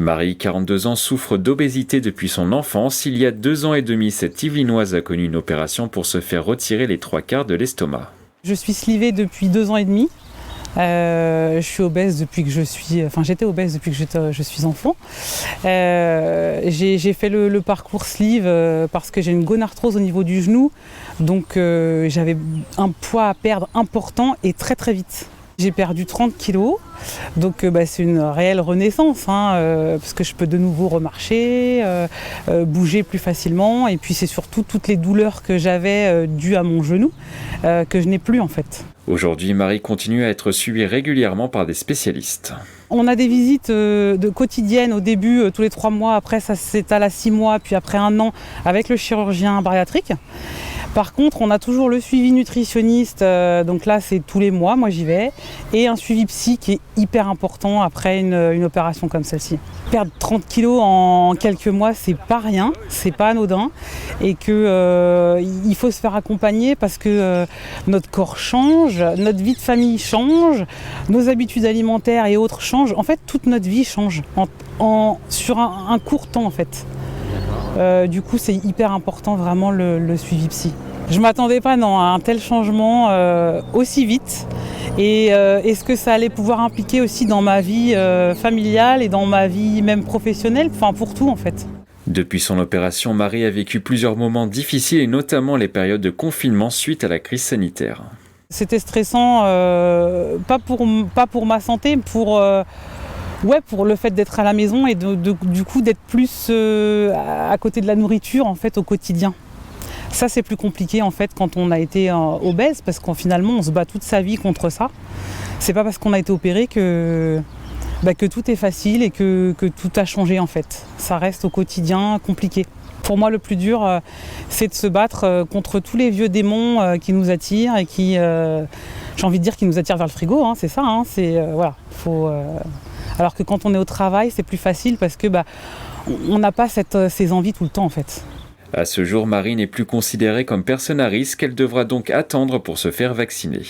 Marie, 42 ans, souffre d'obésité depuis son enfance. Il y a 2 ans et demi, cette Yvelinoise a connu une opération pour se faire retirer les 3/4 de l'estomac. Je suis slivée depuis 2 ans et demi. Je suis obèse depuis que j'étais obèse depuis que je suis enfant. J'ai fait le parcours sleeve parce que j'ai une gonarthrose au niveau du genou. Donc j'avais un poids à perdre important et très très vite. J'ai perdu 30 kilos, donc c'est une réelle renaissance, parce que je peux de nouveau remarcher, bouger plus facilement, et puis c'est surtout toutes les douleurs que j'avais dues à mon genou, que je n'ai plus en fait. Aujourd'hui, Marie continue à être suivie régulièrement par des spécialistes. On a des visites quotidiennes au début, tous les 3 mois, après ça s'étale à 6 mois, puis après 1 an avec le chirurgien bariatrique. Par contre, on a toujours le suivi nutritionniste, donc là c'est tous les mois, moi j'y vais, et un suivi psy qui est hyper important après une opération comme celle-ci. Perdre 30 kilos en quelques mois, c'est pas rien, c'est pas anodin, et il faut se faire accompagner parce que notre corps change, notre vie de famille change, nos habitudes alimentaires et autres changent. En fait, toute notre vie change sur un court temps en fait. Du coup, c'est hyper important vraiment le suivi psy. Je ne m'attendais pas à un tel changement aussi vite et ce que ça allait pouvoir impliquer aussi dans ma vie familiale et dans ma vie même professionnelle, enfin pour tout en fait. Depuis son opération, Marie a vécu plusieurs moments difficiles et notamment les périodes de confinement suite à la crise sanitaire. C'était stressant, pas pour ma santé, pour le fait d'être à la maison et du coup d'être plus à côté de la nourriture en fait au quotidien. Ça c'est plus compliqué en fait quand on a été obèse parce qu'en finalement on se bat toute sa vie contre ça. C'est pas parce qu'on a été opéré que tout est facile et que tout a changé en fait. Ça reste au quotidien compliqué. Pour moi le plus dur c'est de se battre contre tous les vieux démons qui nous attirent et qui, j'ai envie de dire, qui nous attirent vers le frigo, c'est ça, voilà, alors que quand on est au travail, c'est plus facile parce que on n'a pas ces envies tout le temps en fait. À ce jour, Marie n'est plus considérée comme personne à risque. Elle devra donc attendre pour se faire vacciner.